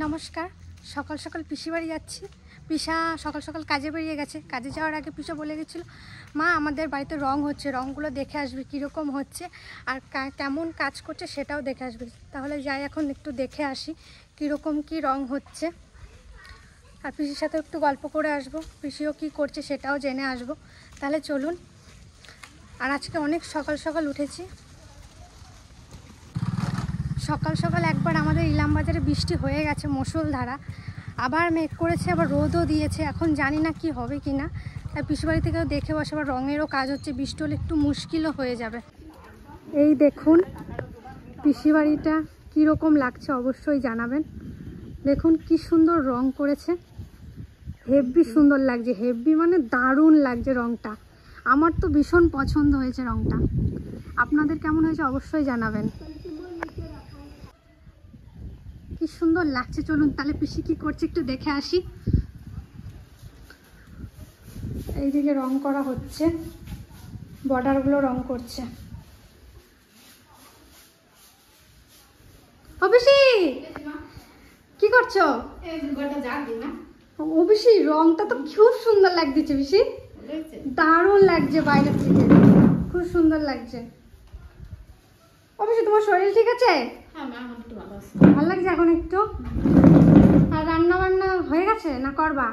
নমস্কার। সকাল সকাল পিসি বাড়ি যাচ্ছি। পিসা সকাল সকাল কাজে বেরিয়ে গেছে। কাজে যাওয়ার আগে পিসা বলে গেছিলো, মা আমাদের বাড়িতে রং হচ্ছে, রঙগুলো দেখে আসবে কীরকম হচ্ছে আর কেমন কাজ করছে সেটাও দেখে আসবে। তাহলে যাই এখন একটু দেখে আসি কীরকম কী রং হচ্ছে, আর পিসির সাথে একটু গল্প করে আসবো, পিসিও কী করছে সেটাও জেনে আসবো। তাহলে চলুন। আর আজকে অনেক সকাল সকাল উঠেছি। সকাল সকাল একবার আমাদের ইলামবাজারে বৃষ্টি হয়ে গেছে মুষলধারা, আবার মেঘ করেছে, আবার রোদও দিয়েছে। এখন জানি না কি হবে কি না। আর পিসি বাড়ি থেকেও দেখে বসে, আবার রঙেরও কাজ হচ্ছে, বৃষ্টি হলে একটু মুশকিলও হয়ে যাবে। এই দেখুন পিসি বাড়িটা কীরকম লাগছে অবশ্যই জানাবেন। দেখুন কি সুন্দর রং করেছে, হেব্বি সুন্দর লাগছে, হেব্বি মানে দারুণ লাগছে রংটা। আমার তো ভীষণ পছন্দ হয়েছে রংটা। আপনাদের কেমন হয়েছে অবশ্যই জানাবেন। কি সুন্দর লাগছে। চলুন তাহলে পিসি কি করছে একটু দেখে আসি। এইদিকে রং করা হচ্ছে, বর্ডারগুলো রং করছে। ও পিসি কি করছো? ও পিসি রংটা তো খুব সুন্দর লাগছে পিসি, দারুণ লাগছে, বাইরে থেকে খুব সুন্দর লাগছে। ও পিসি তোমার শরীর ঠিক আছে? ভালো লাগছে এখন একটু। আর রান্না বান্না হয়ে গেছে না করবা?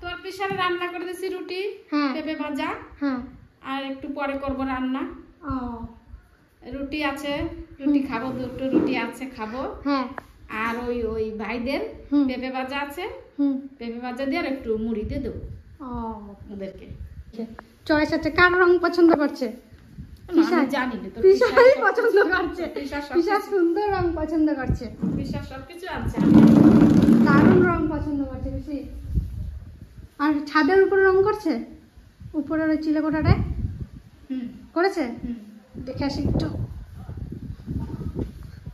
তোর পিছনে রান্না করে দিয়েছি রুটি, হ্যাঁ পেঁপে ভাজা, হ্যাঁ, আর একটু পরে করব রান্না। ও রুটি আছে, রুটি খাবো, দুটো রুটি আছে খাবো। হ্যাঁ, আর ওই ভাইদের পেঁপে ভাজা আছে, পেঁপে ভাজা দিয়ে আর একটু মুড়ি দিয়ে দেবো ওদেরকে। চয়েস আছে। কার রং পছন্দ করছে? জানি না, তো পিসাই পছন্দ করছে, পিসা সুন্দর রং পছন্দ করছে, পিসা সবকিছু আছে, দারুণ রং পছন্দ করছে পিসি। আর ছাদের উপরে রং করছে, উপরের ওই চিলেকোঠাটায় করেছে। দেখে আসি একটু,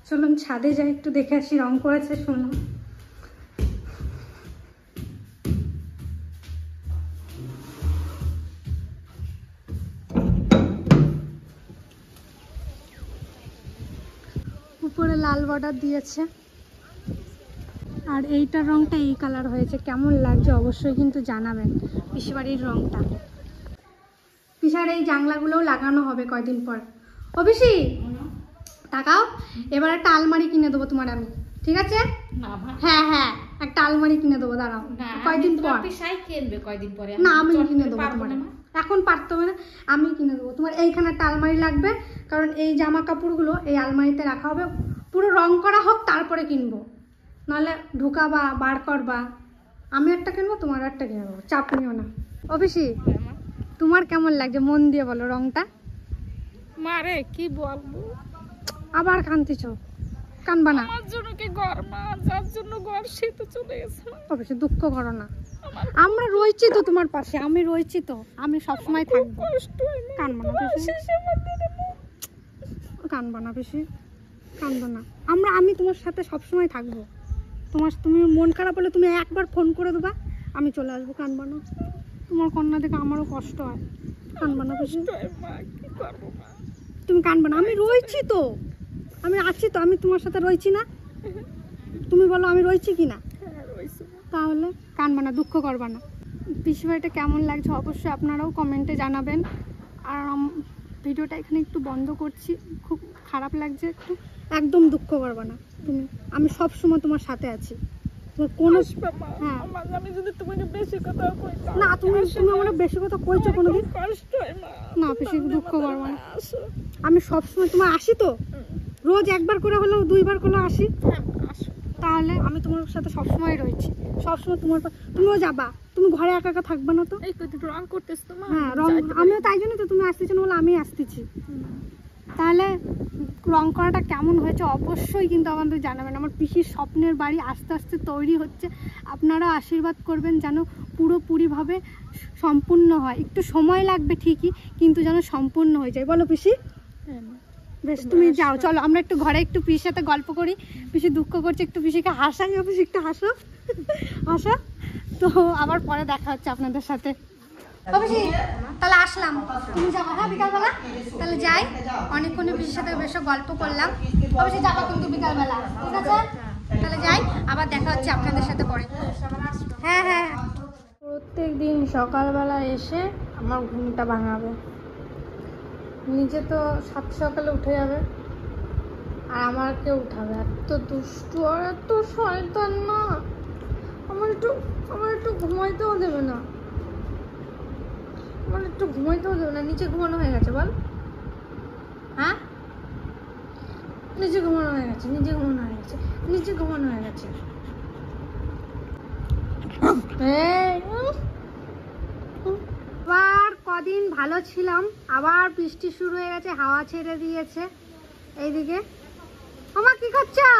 চলুন ছাদে যাই একটু দেখে আসি রং করেছে শুনুন। উপরে লাল বর্ডার দিয়েছে, আর এইটার রংটা এই কালার হয়েছে। কেমন লাগছে অবশ্যই কিন্তু জানাবেন পিসিবাড়ির রংটা। পিসার এই জানলাগুলোও লাগানো হবে কয়দিন পর। ও পিসি তাকাও, এবার একটা আলমারি কিনে দেবো তোমার আমি, ঠিক আছে? হ্যাঁ হ্যাঁ, একটা আলমারি কিনে দেবো, দাঁড়াও কয়দিন পর। না আমি কিনে দেবো তোমার, এখন পারতে হবে না, আমি কিনে দেবো তোমার। এইখানে একটা আলমারি লাগবে, কারণ এই জামা কাপড়গুলো এই আলমারিতে রাখা হবে। পুরো রং করা হোক তারপরে কিনবো, নাহলে ঢুকাবা বার করবা। আমি একটা কিনবো, তোমার একটা কিনে দেবো, চাপ নিও না। ও পিসি তোমার কেমন লাগছে মন দিয়ে বলো রংটা। মারে কি বলবো, আবার কাঁদতেছ? কানবা না, আমার জন্য কি গরমা, যার জন্য গর শীত চলে গেছে। অবশ্যই দুঃখ করো না, আমরা রয়েছি তো তোমার পাশে, আমি রয়েছি তো, আমি সবসময় থাকবো। কানবা না পিসি, কানবা না পিসি, কানবো না। আমি তোমার সাথে সবসময় থাকবো। তুমি মন খারাপ হলে তুমি একবার ফোন করে দেবা, আমি চলে আসবো। কানবা না, তোমার কন্যা দেখে আমারও কষ্ট হয়। কানবা না পিসি, তুমি কানবা না, আমি রয়েছি তো, আমি আছি তো, আমি তোমার সাথে রয়েছি না। তুমি বলো আমি রয়েছি কি না, তাহলে কানবা না, দুঃখ করবা না। পিসি বাড়িটা কেমন লাগছে অবশ্যই আপনারাও কমেন্টে জানাবেন। আর ভিডিওটা এখানে একটু বন্ধ করছি, খুব খারাপ লাগছে একটু, একদম দুঃখ করবা না তুমি, আমি সব সময় তোমার সাথে আছি। কোনো হ্যাঁ, আমি যদি তোমাকে বেশি কথা কই না, তুমি আমার বেশি কথা কইছো কোনোদিন? কষ্ট হয় মা, না পিসি দুঃখ করবা না, আমি সব সময় তোমার আসি তো, রোজ একবার করে হলেও দুইবার করে আসি, তাহলে আমি তোমার সাথে সবসময় রয়েছি, সবসময় তোমার। তুমিও যাবা, তুমি ঘরে একা একা থাকবে না তো। রং করতেছ তো মা? হ্যাঁ রং, আমিও তাই জন্য তো, তুমি আসতেছো না বলে আমি আসতেছি। তাহলে রং করাটা কেমন হয়েছে অবশ্যই কিন্তু আমাদের জানাবেন। আমার পিসির স্বপ্নের বাড়ি আস্তে আস্তে তৈরি হচ্ছে, আপনারা আশীর্বাদ করবেন যেন পুরোপুরিভাবে সম্পূর্ণ হয়। একটু সময় লাগবে ঠিকই, কিন্তু যেন সম্পূর্ণ হয়ে যায়। বলো পিসি? বেশ তুমি যাও, চলো আমরা একটু ঘরে একটু পিসির সাথে গল্প করি। পিসি দুঃখ করছে, একটু পিসিকে হাসাই, পিসি একটু হাসো হাসা। তো আবার পরে দেখা হচ্ছে আপনাদের সাথে। তাহলে আসলাম, তুমি যাবো হ্যাঁ বিকালবেলা? তাহলে যাই, অনেকক্ষণ পিসির সাথে বেশ গল্প করলাম। অবশ্যই যাবো কিন্তু বিকালবেলা, ঠিক আছে? তাহলে যাই। আবার দেখা হচ্ছে আপনাদের সাথে পরে। হ্যাঁ হ্যাঁ, প্রত্যেক দিন সকালবেলা এসে আমার ঘুমটা ভাঙাবে। নিজে তো সাত সকালে উঠে যাবে আর আমাকে উঠাবে। এত দুষ্টু আর এত শয়তান না। আমার একটু ঘুমাইতেও দেবে না, নিচে ঘুমানো হয়ে গেছে বল। হ্যাঁ, নিচে ঘুমানো হয়ে গেছে। আবার কদিন ভালো ছিলাম, আবার বৃষ্টি শুরু হয়ে গেছে, হাওয়া ছেড়ে দিয়েছে। এইদিকে আমা কি করছো?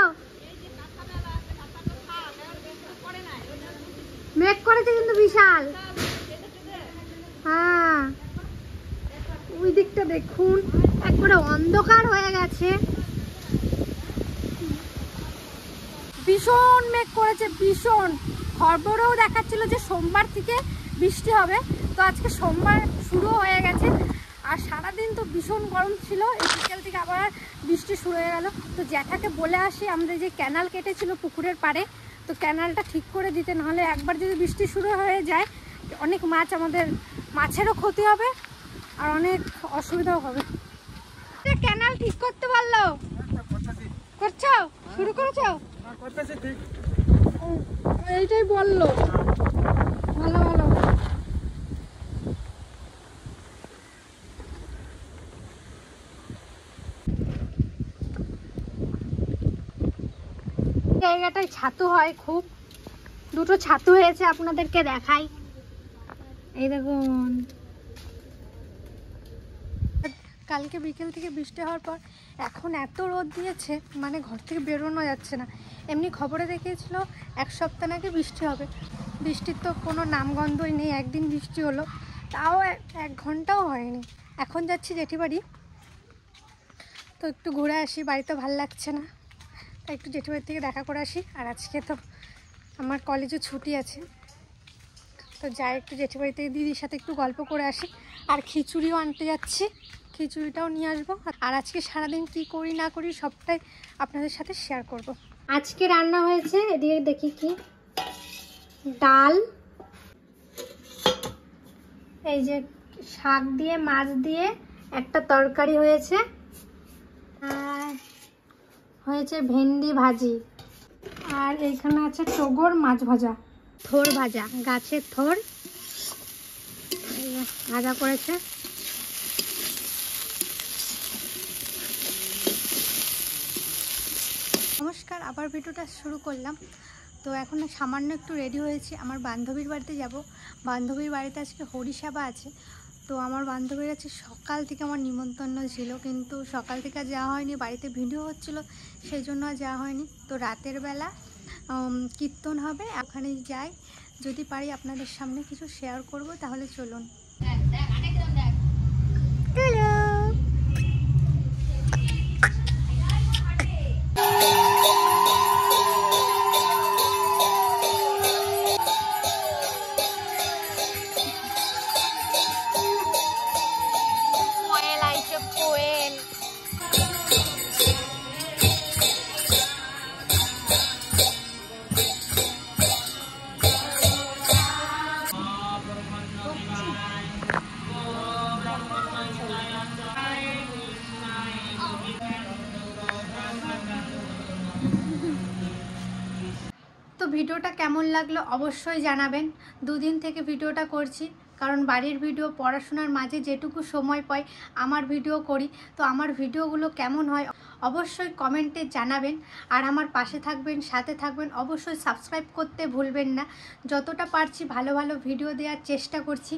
মেঘ করেছে কিন্তু বিশাল। হ্যাঁ, ওই দিকটা দেখুন একবারে অন্ধকার হয়ে গেছে। ভীষণ মেঘ করেছে, ভীষণ। খবরেও দেখাচ্ছিল যে সোমবার থেকে বৃষ্টি হবে, তো আজকে সোমবার শুরু হয়ে গেছে। আর সারাদিন তো ভীষণ গরম ছিল, এই বিকেল থেকে আবার বৃষ্টি শুরু হয়ে গেল। তো জ্যাঠাকে বলে আসি আমাদের যে ক্যানাল কেটেছিল পুকুরের পাড়ে, তো ক্যানালটা ঠিক করে দিতে, নাহলে একবার যদি বৃষ্টি শুরু হয়ে যায় অনেক মাছ, আমাদের মাছেরও ক্ষতি হবে আর অনেক অসুবিধাও হবে। ক্যানাল ঠিক করতে পারলো? করছো? শুরু করেছো? এইটাই বললো। ভালো ভালো। জায়গাটায় ছাতু হয় খুব, দুটো ছাতু হয়েছে, আপনাদেরকে দেখাই। এই দেখুন, কালকে বিকেল থেকে বৃষ্টি হওয়ার পর এখন এত রোদ দিয়েছে, মানে ঘর থেকে বেরোনো যাচ্ছে না। এমনি খবরে দেখিয়েছিল 1 সপ্তাহ নাকি বৃষ্টি হবে, বৃষ্টির তো কোনো নামগন্ধই নেই। একদিন বৃষ্টি হলো, তাও 1 ঘন্টাও হয়নি। এখন যাচ্ছি জেঠি বাড়ি, তো একটু ঘুরে আসি, বাড়িতে ভালো লাগছে না, তাই একটু জেঠি বাড়ি থেকে দেখা করে আসি। আর আজকে তো আমার কলেজে ছুটি আছে, তো যাই একটু জেঠি বাড়ি থেকে দিদির সাথে একটু গল্প করে আসি। আর খিচুড়িও আনতে যাচ্ছি, খিচুড়িটাও নিয়ে আসবো। আর আজকে সারাদিন কি করি না করি সবটাই আপনাদের সাথে শেয়ার করব। আজকে রান্না হয়েছে, এদিকে দেখি কি, ডাল, এই যে শাক দিয়ে মাছ দিয়ে একটা তরকারি হয়েছে, আর হয়েছে ভেন্ডি ভাজি, আর এইখানে আছে টগর মাছ ভাজা, থোর ভাজা, গাছের থোর ভাজা করেছে। নমস্কার, আবার ভিডিওটা শুরু করলাম। তো এখন সামান্য একটু রেডি হয়েছি, আমার বান্ধবীর বাড়িতে যাব। বান্ধবীর বাড়িতে আজকে হরিসভা আছে, তো আমার বান্ধবীর আছে সকাল থেকে আমার নিমন্ত্রণ ছিল, কিন্তু সকাল থেকে যাওয়া হয়নি, বাড়িতে ভিডিও হচ্ছিল সেই জন্য আর যাওয়া হয়নি। তো রাতের বেলা কীর্তন হবে, ওখানে যাই, যদি পারি আপনাদের সামনে কিছু শেয়ার করব, তাহলে চলুন। তো ভিডিওটা কেমন লাগলো অবশ্যই জানাবেন। দুদিন থেকে ভিডিওটা করছি, কারণ বাড়ির ভিডিও, পড়াশোনার মাঝে যেটুকু সময় পাই আমার ভিডিও করি। তো আমার ভিডিওগুলো কেমন হয় অবশ্যই কমেন্টে জানাবেন, আর আমার পাশে থাকবেন, সাথে থাকবেন। অবশ্যই সাবস্ক্রাইব করতে ভুলবেন না। যতটা পারছি ভালো ভালো ভিডিও দেওয়ার চেষ্টা করছি,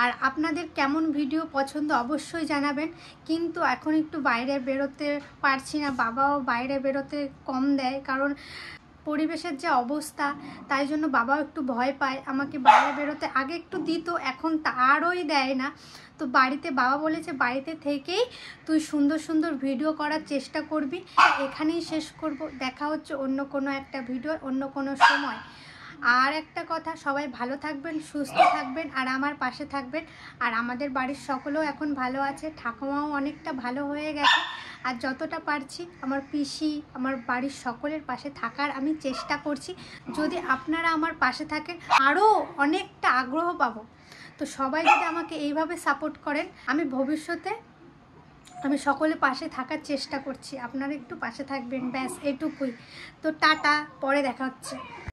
আর আপনাদের কেমন ভিডিও পছন্দ অবশ্যই জানাবেন। কিন্তু এখন একটু বাইরে বেরোতে পারছি না, বাবাও বাইরে বেরোতে কম দেয়, কারণ পরিবেশের যে অবস্থা, তাই জন্য বাবাও একটু ভয় পায় আমাকে বাইরে বেরোতে। আগে একটু দিত, এখন তারই দেয় না। তো বাড়িতে বাবা বলেছে বাড়িতে থেকেই তুই সুন্দর সুন্দর ভিডিও করার চেষ্টা করবি। এখানেই শেষ করব, দেখা হচ্ছে অন্য কোনো একটা ভিডিও, অন্য কোনো সময়। আর একটা কথা, সবাই ভালো থাকবেন, সুস্থ থাকবেন, আর আমার পাশে থাকবেন। আর আমাদের বাড়ির সকলেও এখন ভালো আছে, ঠাকুমাও অনেকটা ভালো হয়ে গেছে। আর যতটা পারছি আমার পিসি, আমার বাড়ির সকলের পাশে থাকার আমি চেষ্টা করছি। যদি আপনারা আমার পাশে থাকেন আরও অনেকটা আগ্রহ পাবো। তো সবাই যদি আমাকে এইভাবে সাপোর্ট করেন, আমি ভবিষ্যতে আমি সকলের পাশে থাকার চেষ্টা করছি। আপনারা একটু পাশে থাকবেন, ব্যাস এটুকুই। তো টাটা, পরে দেখা হচ্ছে।